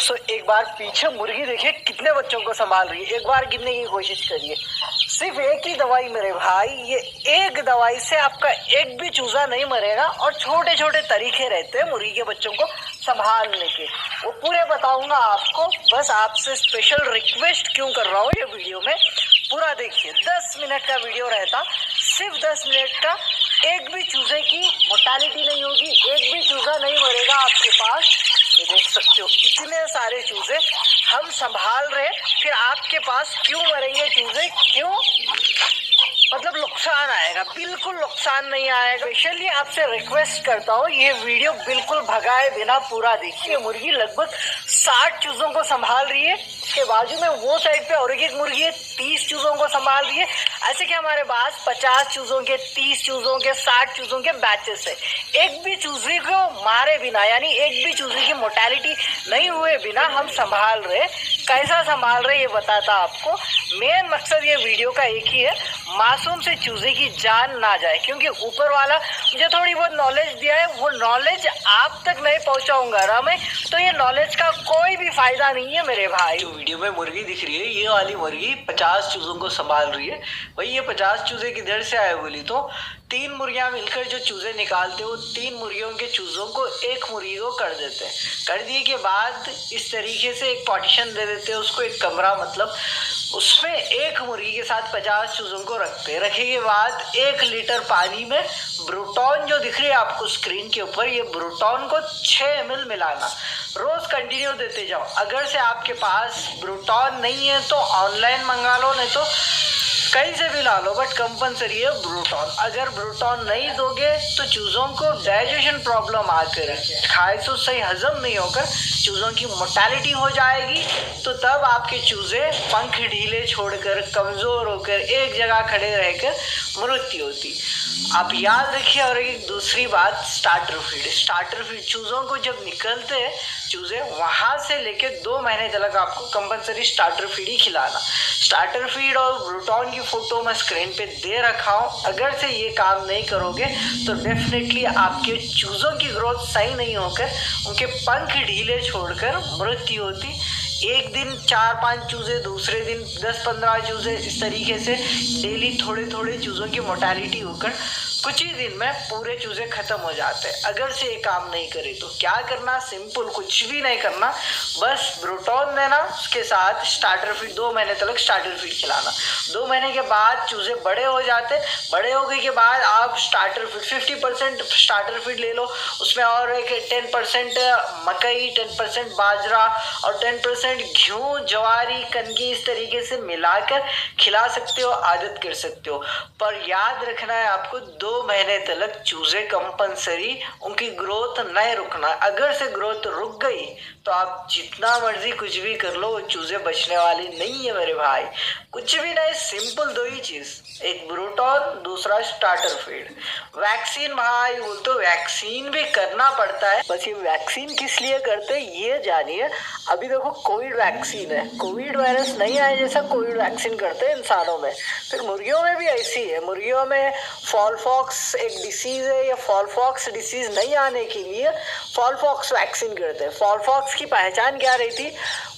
दोस्तों एक बार पीछे मुर्गी देखिए कितने बच्चों को संभाल रही है। एक बार गिनने की कोशिश करिए, सिर्फ एक ही दवाई मेरे भाई, ये एक दवाई से आपका एक भी चूजा नहीं मरेगा। और छोटे छोटे तरीके रहते हैं मुर्गी के बच्चों को संभालने के, वो पूरे बताऊंगा आपको। बस आपसे स्पेशल रिक्वेस्ट क्यों कर रहा हूँ, ये वीडियो में पूरा देखिए। 10 मिनट का वीडियो रहता, सिर्फ 10 मिनट का। एक भी चूजे की मोर्टेलिटी नहीं होगी, एक भी चूजा नहीं मरेगा आपके पास। ये देख सकते हो इतने सारे चूजे हम संभाल रहे, फिर आपके पास क्यों मरेंगे चूजे? क्यों? मतलब नुकसान आएगा, बिल्कुल नुकसान नहीं आएगा। स्पेशली आपसे रिक्वेस्ट करता हूँ ये वीडियो बिल्कुल भगाए बिना पूरा देखिए। मुर्गी लगभग 60 चूजों को संभाल रही है, उसके बाजू में वो साइड पे और एक मुर्गी है 30 चूजों को संभाल रही है। ऐसे कि हमारे पास 50 चूजों के, 30 चूजों के, 60 चूजों के बैचेस है। एक भी चूजे को मारे बिना, यानी एक भी चूजे की मोर्टेलिटी नहीं हुए बिना हम संभाल रहे। कैसा संभाल रहे ये बताता आपको। मेन मकसद ये वीडियो का एक ही है, मासूम से चूजे की जान ना जाए। क्योंकि ऊपर वाला मुझे थोड़ी बहुत नॉलेज दिया है, वो नॉलेज आप तक नहीं पहुंचाऊंगा ना मैं, तो ये नॉलेज का कोई भी फायदा नहीं है मेरे भाई। वीडियो में मुर्गी दिख रही है, ये वाली मुर्गी 50 चूजों को संभाल रही है। भाई ये 50 चूजे किधर से आए बोली तो 3 मुर्गियां मिलकर जो चूजे निकालते, वो 3 मुर्गियों के चूजों को एक मुर्गी को कर देते हैं। कर दिए के बाद इस तरीके से एक पार्टीशन दे देते हैं उसको, एक कमरा, मतलब उसमें एक मुर्गी के साथ 50 चूजों को रखते हैं। रखे के बाद 1 लीटर पानी में ब्रूटॉन जो दिख रही है आपको स्क्रीन के ऊपर, ये ब्रूटॉन को 6 ml मिलाना, रोज कंटिन्यू देते जाओ। अगर से आपके पास ब्रूटॉन नहीं है तो ऑनलाइन मंगा लो, नहीं तो कहीं से भी ला लो, बट कंपलसरी है ब्रूटॉन। अगर ब्रूटॉन नहीं दोगे तो चूजों को डाइजेशन प्रॉब्लम आकर, खाए तो सही हजम नहीं होकर चूजों की मोर्टेलिटी हो जाएगी। तो तब आपके चूजे पंख ढीले छोड़कर, कमजोर होकर, एक जगह खड़े रहकर मृत्यु होती। आप याद रखिए। और एक दूसरी बात, स्टार्टर फीड चूजों को जब निकलते हैं चूजे, वहां से लेके 2 महीने तक आपको कंपलसरी स्टार्टर फीड ही खिलाना। स्टार्टर फीड और ब्रूटॉन की फोटो मैं स्क्रीन पे दे रखा हूँ। अगर से ये काम नहीं करोगे तो डेफिनेटली आपके चूजों की ग्रोथ सही नहीं होकर उनके पंख ढीले छोड़कर मृत्यु होती। एक दिन 4-5 चूजे, दूसरे दिन 10-15 चूजे, इस तरीके से डेली थोड़े थोड़े चूजों की मोर्टेलिटी होकर कुछ ही दिन में पूरे चूजे खत्म हो जाते हैं। अगर से ये काम नहीं करे तो क्या करना? सिंपल, कुछ भी नहीं करना, बस ब्रूटॉन देना, उसके साथ स्टार्टर फीड 2 महीने तक स्टार्टर फीड खिलाना। 2 महीने के बाद चूजे बड़े हो जाते, बड़े हो गए के बाद आप स्टार्टर फीड 50% स्टार्टर फीड ले लो, उसमें और एक 10% मकई, 10% बाजरा और 10% गेहूँ, ज्वारी, कनकी, इस तरीके से मिलाकर खिला सकते हो, आदत कर सकते हो। पर याद रखना है आपको, 2 महीने तक चूजे कंपलसरी, उनकी ग्रोथ नहीं रुकना। अगर से ग्रोथ रुक गई तो आप जितना मर्जी कुछ भी कर लो, वो चूजे बचने वाली नहीं है मेरे भाई। कुछ भी नहीं, सिंपल 2 ही चीज, एक ब्रूटॉन, दूसरा स्टार्टर फीड। वैक्सीन भाई बोल तो वैक्सीन भी करना पड़ता है। बस ये वैक्सीन किस लिए करते हैं ये जानिए। अभी देखो कोविड वैक्सीन है, कोविड वायरस नहीं आए जैसा कोविड वैक्सीन करते हैं इंसानों में, फिर मुर्गियों में भी ऐसी है। मुर्गियों में फॉलफॉक्स एक डिसीज है, या फॉलफॉक्स डिसीज नहीं आने के लिए फॉलफॉक्स वैक्सीन करते हैं। फॉलफॉक्स की पहचान क्या रहती?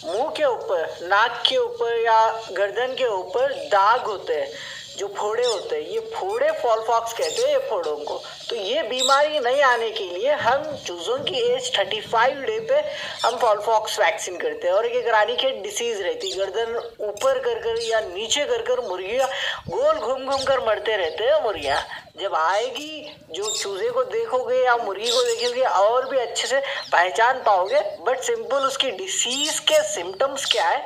मुंह के ऊपर, नाक के ऊपर या गर्दन के ऊपर दाग होते हैं, जो फोड़े होते हैं, ये फोड़े फॉलफॉक्स कहते हैं ये फोड़ों को। तो ये बीमारी नहीं आने के लिए हम चूजों की एज 35 डे पे हम फॉलफॉक्स वैक्सीन करते हैं। और एक रानीखेत डिसीज रहती, गर्दन ऊपर कर कर या नीचे कर कर मुर्गियाँ गोल घूम घूम कर मरते रहते हैं मुर्गियाँ। जब आएगी, जो चूजे को देखोगे या मुर्गी को देखोगे और भी अच्छे से पहचान पाओगे। बट सिंपल उसकी डिसीज के सिम्टम्स क्या है?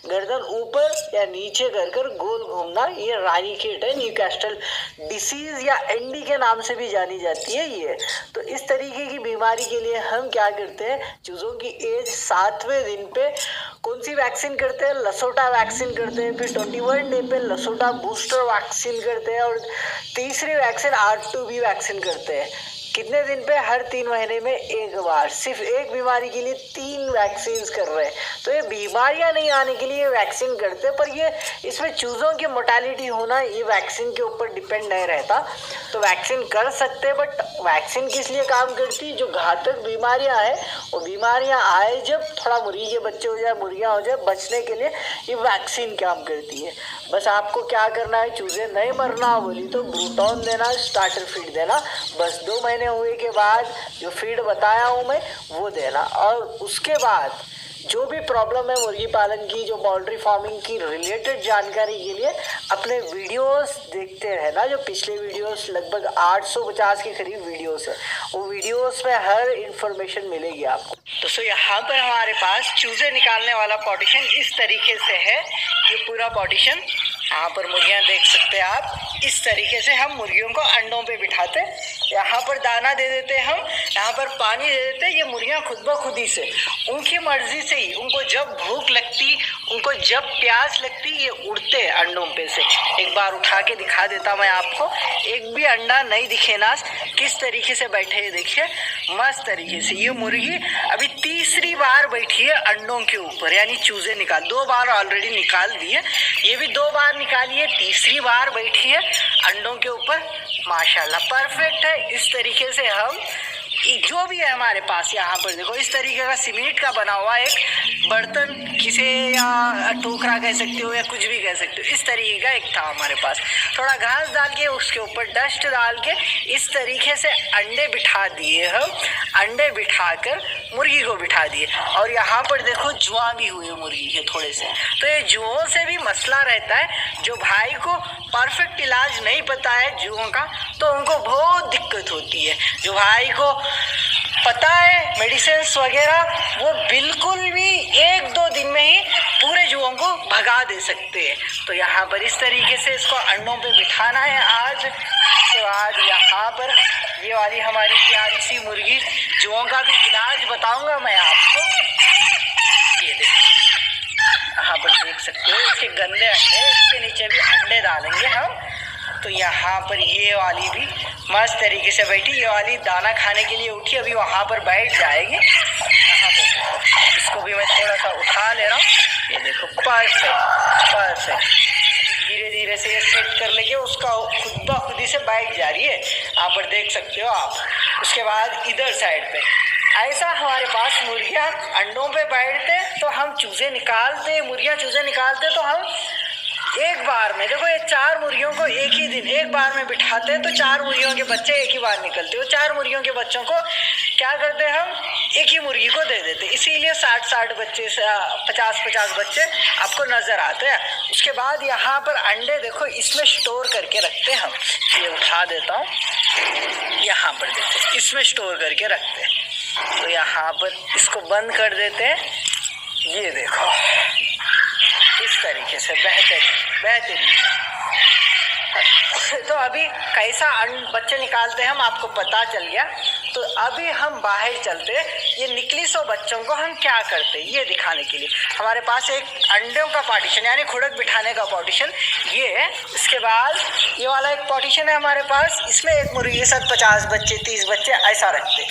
गर्दन ऊपर या नीचे कर कर गोल घूमना, ये रानीखेत है, न्यूकास्टल डिसीज या एनडी के नाम से भी जानी जाती है ये। तो इस तरीके की बीमारी के लिए हम क्या करते हैं, चूजों की एज 7वें दिन पे कौन सी वैक्सीन करते हैं? लसोटा वैक्सीन करते हैं। फिर 21 डे पे लसोटा बूस्टर वैक्सीन करते हैं। और तीसरी वैक्सीन R2B वैक्सीन करते हैं। कितने दिन पे? हर 3 महीने में एक बार। सिर्फ एक बीमारी के लिए 3 वैक्सीन कर रहे हैं। तो ये बीमारियां नहीं आने के लिए वैक्सीन करते हैं, पर ये इसमें चूज़ों की मोर्टेलिटी होना ये वैक्सीन के ऊपर डिपेंड नहीं रहता। तो वैक्सीन कर सकते हैं, बट वैक्सीन किस लिए काम करती है? जो घातक बीमारियां हैं वो बीमारियां आए जब थोड़ा मुर्गी के बच्चे हो जाए, मुर्गियां हो जाए, बचने के लिए ये वैक्सीन काम करती है। बस आपको क्या करना है, चूजे नहीं मरना बोली तो ब्रूटॉन देना, स्टार्टर फीड देना। बस 2 महीने हुए के बाद जो फीड बताया हूँ मैं वो देना। और उसके बाद जो भी प्रॉब्लम है मुर्गी पालन की, जो पोल्ट्री फार्मिंग की रिलेटेड जानकारी के लिए अपने वीडियोस देखते रहना। जो पिछले वीडियोस लगभग 850 के करीब वीडियोस है, वो वीडियोस में हर इंफॉर्मेशन मिलेगी आपको। दोस्तों यहाँ पर हमारे पास चूजे निकालने वाला पार्टीशन इस तरीके से है। ये पूरा पार्टीशन, यहाँ पर मुर्गियाँ देख सकते हैं आप। इस तरीके से हम मुर्गियों को अंडों पे बिठाते, यहाँ पर दाना दे देते हम, यहाँ पर पानी दे देते। ये मुर्गियाँ खुद ब खुद ही से उनकी मर्जी से ही, उनको जब भूख लगती, उनको जब प्यास लगती, ये उड़ते अंडों पे से। एक बार उठा के दिखा देता मैं आपको, एक भी अंडा नहीं दिखे ना, किस तरीके से बैठे हैं देखिए, मस्त तरीके से। ये मुर्गी अभी तीसरी बार बैठी है अंडों के ऊपर, यानी चूजे निकाल, 2 बार ऑलरेडी निकाल दिए, ये भी 2 बार निकाली है, तीसरी बार बैठी है अंडों के ऊपर। माशाल्लाह परफेक्ट है। इस तरीके से हम जो भी है हमारे पास, यहाँ पर देखो इस तरीके का सीमेंट का बना हुआ एक बर्तन, किसे या टोकरा कह सकते हो या कुछ भी कह सकते हो, इस तरीके का एक था हमारे पास। थोड़ा घास डाल के उसके ऊपर डस्ट डाल के इस तरीके से अंडे बिठा दिए हम, अंडे बिठाकर मुर्गी को बिठा दिए। और यहाँ पर देखो जुआ भी हुए मुर्गी के थोड़े से। तो ये जुओं से भी मसला रहता है। जो भाई को परफेक्ट इलाज नहीं पता है जुओं का, तो उनको बहुत दिक्कत होती है। जो भाई को पता है मेडिसिन वगैरह, वो बिल्कुल भी 1-2 दिन में ही पूरे जुओं को भगा दे सकते हैं। तो यहाँ पर इस तरीके से इसको अंडों पे बिठाना है आज। उसके बाद यहाँ पर ये वाली हमारी प्यारी सी मुर्गी, जुओं का भी इलाज बताऊंगा मैं आपको। ये देखो यहाँ पर देख सकते हो इसके गंदे अंडे, इसके नीचे भी अंडे डालेंगे हम। तो यहाँ पर ये वाली भी मस्त तरीके से बैठी, ये वाली दाना खाने के लिए उठी, अभी वहाँ पर बैठ जाएगी। यहाँ पर इसको भी मैं थोड़ा सा उठा ले रहा हूँ। ये देखो परफेक्ट परफेक्ट, धीरे धीरे से ये सेट कर लेके उसका खुद ब खुद ही से बैठ जा रही है, यहाँ पर देख सकते हो आप। उसके बाद इधर साइड पे ऐसा हमारे पास मुर्गियाँ अंडों पे बैठते, तो हम चूजे निकालते, मुर्गियाँ चूजे निकालते, तो हम एक बार में देखो ये 4 मुर्गियों को एक ही दिन एक बार में बिठाते हैं, तो 4 मुर्गियों के बच्चे एक ही बार निकलते। वो 4 मुर्गियों के बच्चों को क्या करते हैं हम, एक ही मुर्गी को दे देते। इसीलिए 60-60 बच्चे से 50-50 बच्चे आपको नजर आते हैं। उसके बाद यहाँ पर अंडे देखो इसमें स्टोर करके रखते हैं हम। ये उठा देता हूँ, यहाँ पर देखो इसमें स्टोर करके रखते हैं। तो यहाँ पर इसको बंद कर देते हैं। ये देखो इस तरीके से बेहतरीन। तो अभी कैसा बच्चे निकालते हैं हम आपको पता चल गया। तो अभी हम बाहर चलते, ये निकली 100 बच्चों को हम क्या करते हैं ये दिखाने के लिए। हमारे पास एक अंडों का पार्टीशन यानी खुड़क बिठाने का पार्टीशन ये है। इसके बाद ये वाला एक पार्टीशन है हमारे पास, इसमें एक मुर्गी के साथ 50 बच्चे 30 बच्चे ऐसा रखते।